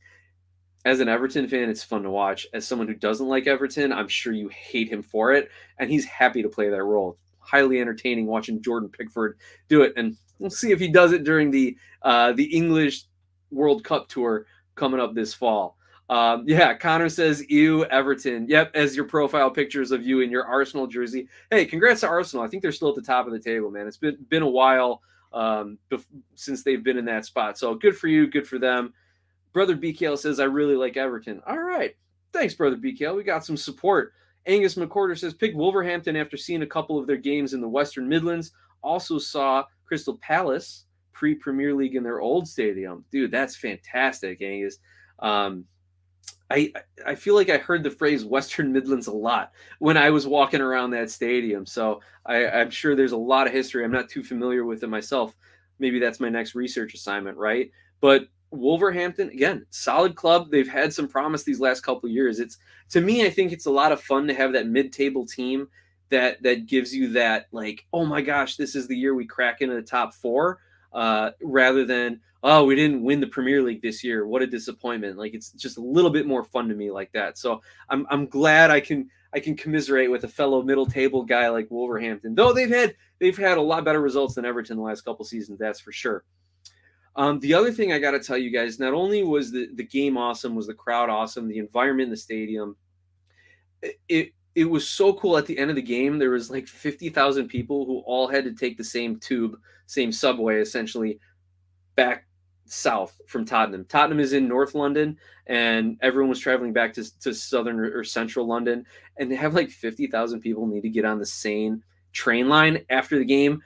as an Everton fan, it's fun to watch. As someone who doesn't like Everton, I'm sure you hate him for it, and he's happy to play that role. Highly entertaining watching Jordan Pickford do it, and we'll see if he does it during the English World Cup tour coming up this fall. Yeah, Connor says, ew, Everton. Yep, as your profile pictures of you in your Arsenal jersey. Hey, congrats to Arsenal. I think they're still at the top of the table, man. It's been a while since they've been in that spot. So good for you, good for them. Brother BKL says, I really like Everton. All right. Thanks, Brother BKL. We got some support. Angus McCorder says, pick Wolverhampton after seeing a couple of their games in the Western Midlands. Also saw Crystal Palace pre-Premier League in their old stadium. Dude, that's fantastic, Angus. I feel like I heard the phrase Western Midlands a lot when I was walking around that stadium. So I'm sure there's a lot of history. I'm not too familiar with it myself. Maybe that's my next research assignment, right? But Wolverhampton, again, solid club. They've had some promise these last couple of years. To me, I think it's a lot of fun to have that mid-table team that gives you that, like, oh my gosh, this is the year we crack into the top 4, rather than, oh, we didn't win the Premier League this year. What a disappointment. Like, it's just a little bit more fun to me like that. So I'm glad I can commiserate with a fellow middle table guy like Wolverhampton, though they've had a lot better results than Everton the last couple seasons, that's for sure. The other thing I got to tell you guys, not only was the game awesome, was the crowd awesome, the environment in the stadium. it was so cool. At the end of the game, there was like 50,000 people who all had to take the same tube, same subway, essentially, back south from Tottenham. Tottenham is in North London, and everyone was traveling back to southern or central London, and they have like 50,000 people need to get on the same train line after the game.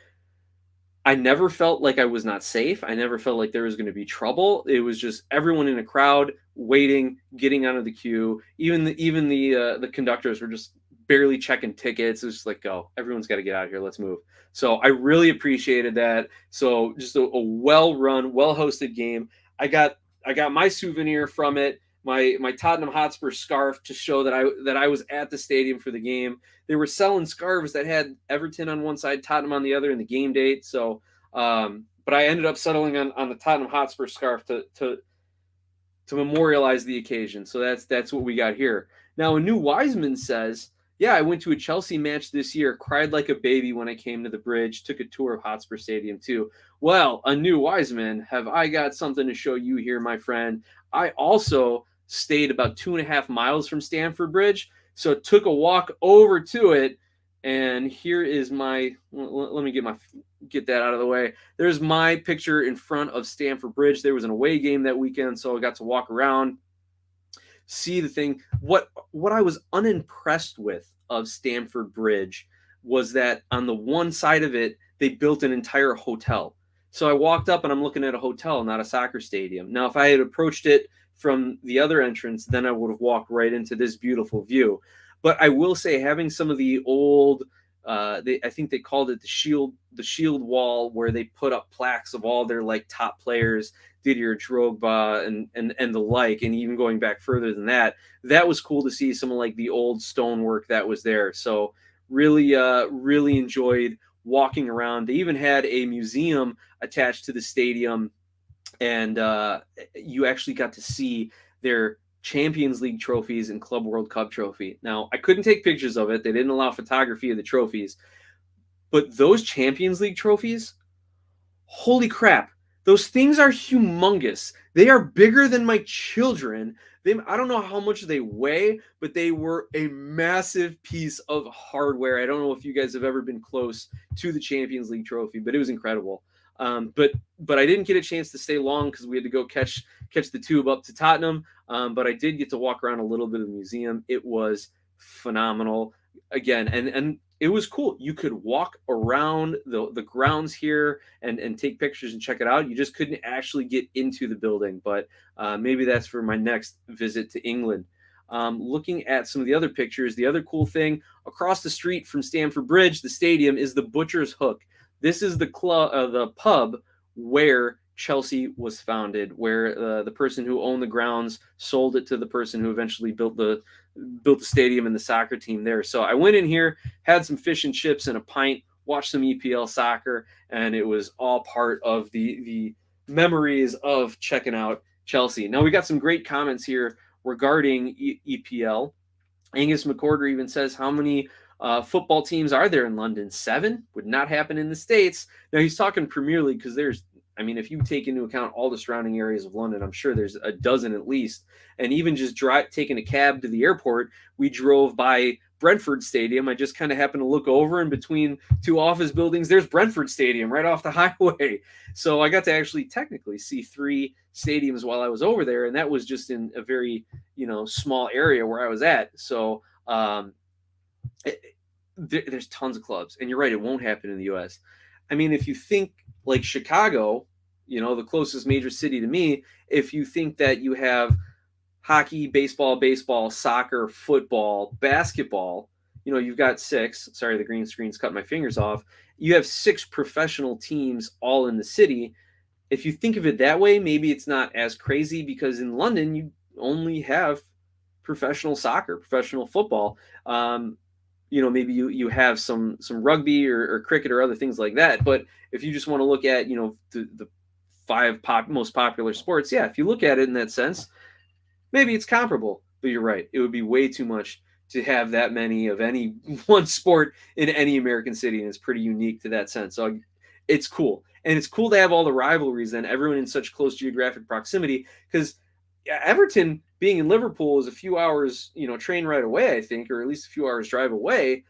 I never felt like I was not safe. I never felt like there was going to be trouble. It was just everyone in a crowd waiting, getting out of the queue. Even the conductors were just barely checking tickets. It was just like, go, everyone's got to get out of here. Let's move. So I really appreciated that. So just a well run, well hosted game. I got my souvenir from it. My Tottenham Hotspur scarf to show that I was at the stadium for the game. They were selling scarves that had Everton on one side, Tottenham on the other, and the game date. So, but I ended up settling on the Tottenham Hotspur scarf to memorialize the occasion. So that's what we got here. Now, a new Wiseman says, yeah, I went to a Chelsea match this year, cried like a baby when I came to the bridge, took a tour of Hotspur Stadium too. Well, a new Wiseman, have I got something to show you here, my friend. I also stayed about 2.5 miles from Stamford Bridge, so took a walk over to it, and here is my, let me get that out of the way. There's my picture in front of Stamford Bridge. There was an away game that weekend, so I got to walk around, see the thing. What I was unimpressed with of Stamford Bridge was that on the one side of it, they built an entire hotel. So I walked up and I'm looking at a hotel, not a soccer stadium. Now, if I had approached it from the other entrance, then I would have walked right into this beautiful view. But I will say, having some of the old, I think they called it the shield wall, where they put up plaques of all their like top players, Didier Drogba and the like, and even going back further than that. That was cool to see some of like the old stonework that was there. So really enjoyed walking around. They even had a museum attached to the stadium, and you actually got to see their Champions League trophies and Club World Cup trophy. Now, I couldn't take pictures of it. They didn't allow photography of the trophies. But those Champions League trophies, holy crap, those things are humongous. They are bigger than my children. I don't know how much they weigh, but they were a massive piece of hardware. I don't know if you guys have ever been close to the Champions League trophy, but it was incredible. But I didn't get a chance to stay long because we had to go catch the tube up to Tottenham. But I did get to walk around a little bit of the museum. It was phenomenal. Again, and it was cool. You could walk around the grounds here and take pictures and check it out. You just couldn't actually get into the building. But maybe that's for my next visit to England. Looking at some of the other pictures, the other cool thing, across the street from Stamford Bridge, the stadium, is the Butcher's Hook. This is the pub where Chelsea was founded, where the person who owned the grounds sold it to the person who eventually built the stadium and the soccer team there. So I went in here, had some fish and chips and a pint, watched some EPL soccer, and it was all part of the memories of checking out Chelsea. Now, we got some great comments here regarding EPL. Angus McCorder even says, how many football teams are there in London? 7? Would not happen in the States. Now, he's talking Premier League because if you take into account all the surrounding areas of London, I'm sure there's a dozen at least. And even just taking a cab to the airport, we drove by Brentford Stadium. I just kind of happened to look over, and between two office buildings, there's Brentford Stadium right off the highway. So I got to actually technically see 3 stadiums while I was over there, and that was just in a very, small area where I was at. So there's tons of clubs, and you're right, it won't happen in the U.S. I mean, if you think like Chicago, the closest major city to me, if you think that you have hockey, baseball, soccer, football, basketball, you've got 6. Sorry, the green screen's cut my fingers off. You have 6 professional teams all in the city. If you think of it that way, maybe it's not as crazy, because in London, you only have professional soccer, professional football. Maybe you have some rugby or cricket or other things like that. But if you just want to look at, the 5 most popular sports, yeah, if you look at it in that sense, maybe it's comparable. But you're right. It would be way too much to have that many of any one sport in any American city, and it's pretty unique to that sense. So it's cool. And it's cool to have all the rivalries and everyone in such close geographic proximity, because yeah, Everton being in Liverpool is a few hours, train right away, I think, or at least a few hours drive away.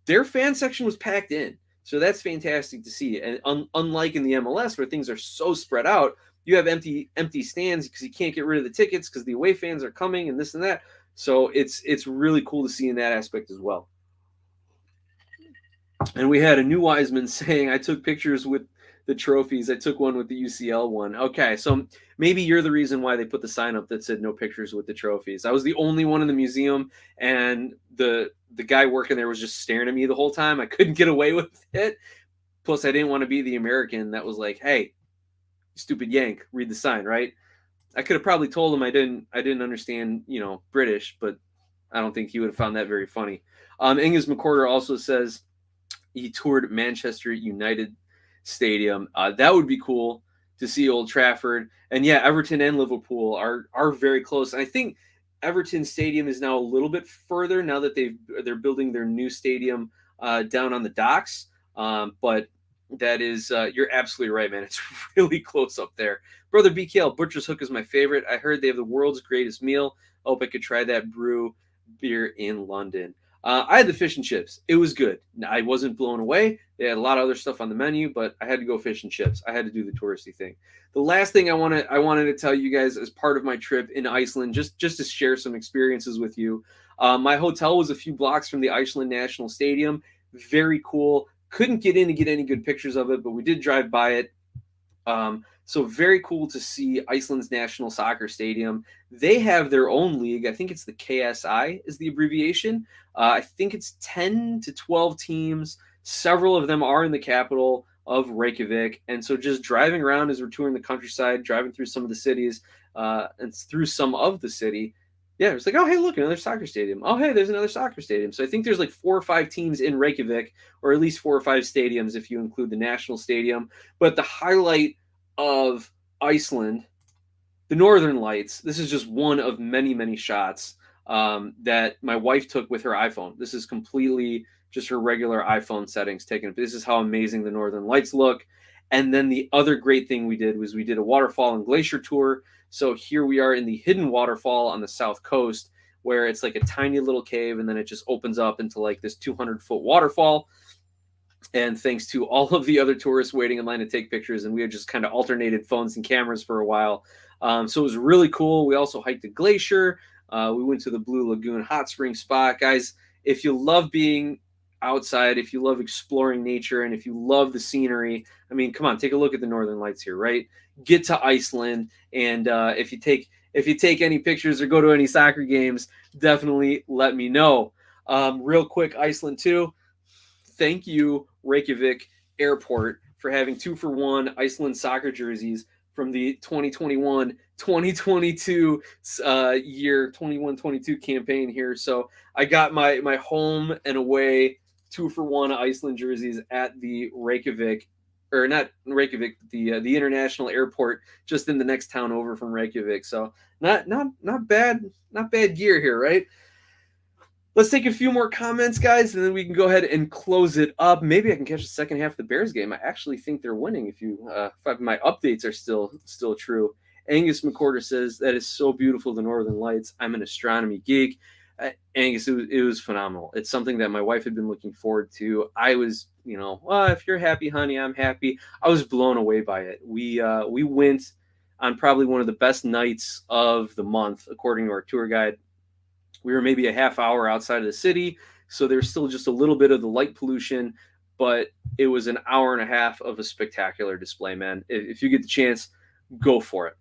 Their fan section was packed in. So that's fantastic to see. And unlike in the MLS where things are so spread out, you have empty stands because you can't get rid of the tickets because the away fans are coming and this and that. So it's really cool to see in that aspect as well. And we had a new Wiseman saying, I took pictures with the trophies. I took one with the UCL one. Okay, so maybe you're the reason why they put the sign up that said no pictures with the trophies. I was the only one in the museum, and the guy working there was just staring at me the whole time. I couldn't get away with it. Plus, I didn't want to be the American that was like, "Hey, stupid Yank, read the sign," right? I could have probably told him I didn't understand, British, but I don't think he would have found that very funny. Angus McCorder also says he toured Manchester United Stadium. That would be cool to see Old Trafford. And yeah, Everton and Liverpool are very close. And I think Everton Stadium is now a little bit further now that they're building their new stadium down on the docks. But that is you're absolutely right, man. It's really close up there. Brother BKL, Butcher's Hook is my favorite. I heard they have the world's greatest meal. I hope I could try that brew beer in London. I had the fish and chips. It was good. I wasn't blown away. They had a lot of other stuff on the menu, but I had to go fish and chips. I had to do the touristy thing. The last thing I wanted to tell you guys as part of my trip in Iceland, just to share some experiences with you. My hotel was a few blocks from the Iceland National Stadium. Very cool. Couldn't get in to get any good pictures of it, but we did drive by it. So very cool to see Iceland's national soccer stadium. They have their own league. I think it's the KSI is the abbreviation. I think it's 10 to 12 teams. Several of them are in the capital of Reykjavik. And so just driving around as we're touring the countryside, driving through some of the cities and through some of the city, yeah, it's like, oh, hey, look, another soccer stadium. Oh, hey, there's another soccer stadium. So I think there's like 4 or 5 teams in Reykjavik, or at least 4 or 5 stadiums if you include the national stadium. But the highlight of Iceland, the Northern Lights, this is just one of many, many shots that my wife took with her iPhone. This is completely just her regular iPhone settings taken. This is how amazing the Northern Lights look. And then the other great thing we did was we did a waterfall and glacier tour. So here we are in the hidden waterfall on the south coast, where it's like a tiny little cave, and then it just opens up into like this 200-foot waterfall. And thanks to all of the other tourists waiting in line to take pictures, and we had just kind of alternated phones and cameras for a while. So it was really cool. We also hiked a glacier. We went to the Blue Lagoon hot spring spot. Guys, if you love being outside, if you love exploring nature, and if you love the scenery, I mean, come on, take a look at the Northern Lights here, right? Get to Iceland, and if you take any pictures or go to any soccer games, definitely let me know. Real quick, Iceland too. Thank you, Reykjavik Airport, for having 2-for-1 Iceland soccer jerseys from the 2021-2022 year, 21-22 campaign here. So I got my home and away 2-for-1 Iceland jerseys at the Reykjavik, or not Reykjavik, the international airport just in the next town over from Reykjavik. So not bad gear here, right? Let's take a few more comments, guys, and then we can go ahead and close it up. Maybe I can catch the second half of the Bears game. I actually think they're winning if my updates are still true. Angus McCorder says, that is so beautiful, the Northern Lights. I'm an astronomy geek. Angus, it was phenomenal. It's something that my wife had been looking forward to. I was, well, if you're happy, honey, I'm happy. I was blown away by it. We went on probably one of the best nights of the month, according to our tour guide. We were maybe a half hour outside of the city, so there's still just a little bit of the light pollution, but it was an hour and a half of a spectacular display, man. If you get the chance, go for it.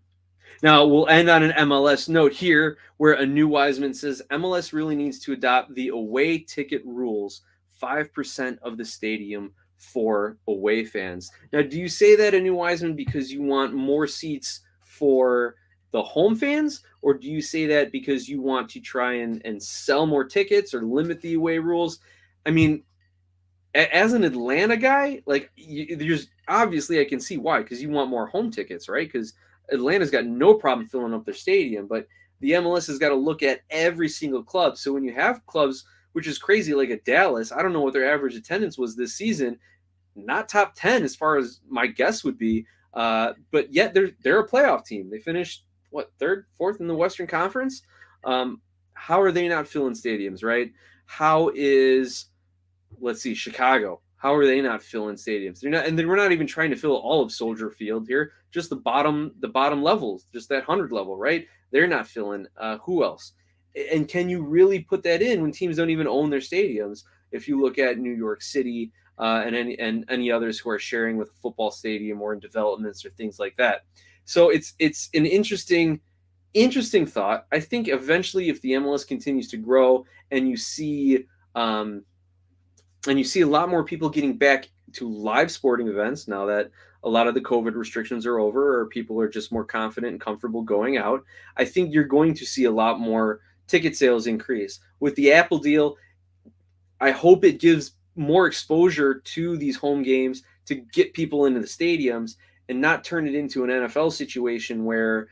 Now, we'll end on an MLS note here, where a new Wiseman says, MLS really needs to adopt the away ticket rules, 5% of the stadium for away fans. Now, do you say that, a new Wiseman, because you want more seats for the home fans, or do you say that because you want to try and sell more tickets or limit the away rules? I mean, as an Atlanta guy, like, there's obviously, I can see why, because you want more home tickets, right? Because Atlanta's got no problem filling up their stadium, but the MLS has got to look at every single club. So when you have clubs, which is crazy, like a Dallas, I don't know what their average attendance was this season, not top 10 as far as my guess would be, but yet they're a playoff team. They finished third, fourth in the Western Conference. How are they not filling stadiums, right? How is, let's see, Chicago? How are they not filling stadiums? They're not, and we're not even trying to fill all of Soldier Field here. Just the bottom levels, just that 100 level, right? They're not filling. Who else? And can you really put that in when teams don't even own their stadiums? If you look at New York City and any others who are sharing with a football stadium or in developments or things like that. So it's an interesting thought. I think eventually, if the MLS continues to grow and you see a lot more people getting back to live sporting events now that a lot of the COVID restrictions are over, or people are just more confident and comfortable going out, I think you're going to see a lot more ticket sales increase. With the Apple deal, I hope it gives more exposure to these home games to get people into the stadiums and not turn it into an NFL situation where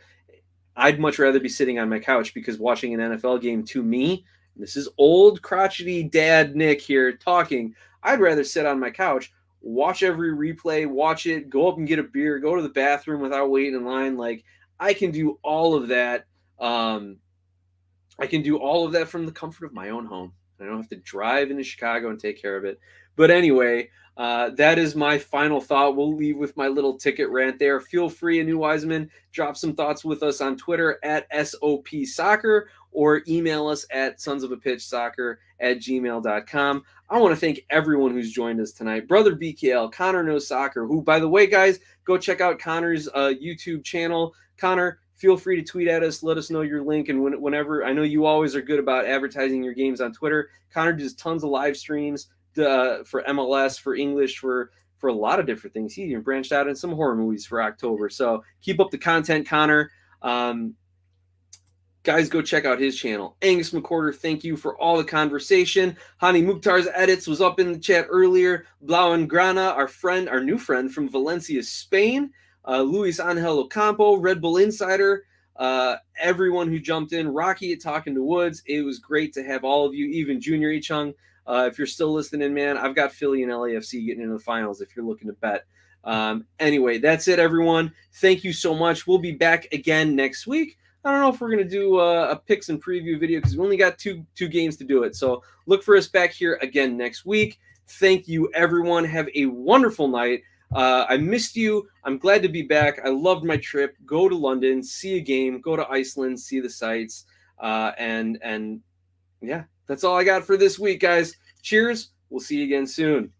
I'd much rather be sitting on my couch, because watching an NFL game, to me, this is old crotchety dad Nick here talking, I'd rather sit on my couch, watch every replay, watch it, go up and get a beer, go to the bathroom without waiting in line. Like, I can do all of that. I can do all of that from the comfort of my own home. I don't have to drive into Chicago and take care of it. But anyway, that is my final thought. We'll leave with my little ticket rant there. Feel free, Anu Wiseman, drop some thoughts with us on Twitter at SOP Soccer, or email us at sonsofapitchsoccer@gmail.com. I want to thank everyone who's joined us tonight. Brother BKL, Connor Knows Soccer, who, by the way, guys, go check out Connor's YouTube channel. Connor, feel free to tweet at us. Let us know your link. And whenever, I know you always are good about advertising your games on Twitter. Connor does tons of live streams for MLS, for English, for a lot of different things. He even branched out in some horror movies for October. So keep up the content, Connor. Guys, go check out his channel. Angus McCorder, thank you for all the conversation. Hani Mukhtar's edits was up in the chat earlier. Blau and Grana, our new friend from Valencia, Spain. Luis Angel Ocampo, Red Bull Insider, everyone who jumped in. Rocky at Talking to Woods. It was great to have all of you, even Junior Ichung. If you're still listening, man, I've got Philly and LAFC getting into the finals if you're looking to bet. Anyway, that's it, everyone. Thank you so much. We'll be back again next week. I don't know if we're going to do a picks and preview video, because we only got two games to do it. So look for us back here again next week. Thank you, everyone. Have a wonderful night. I missed you. I'm glad to be back. I loved my trip. Go to London, see a game, go to Iceland, see the sights. And yeah, that's all I got for this week, guys. Cheers. We'll see you again soon.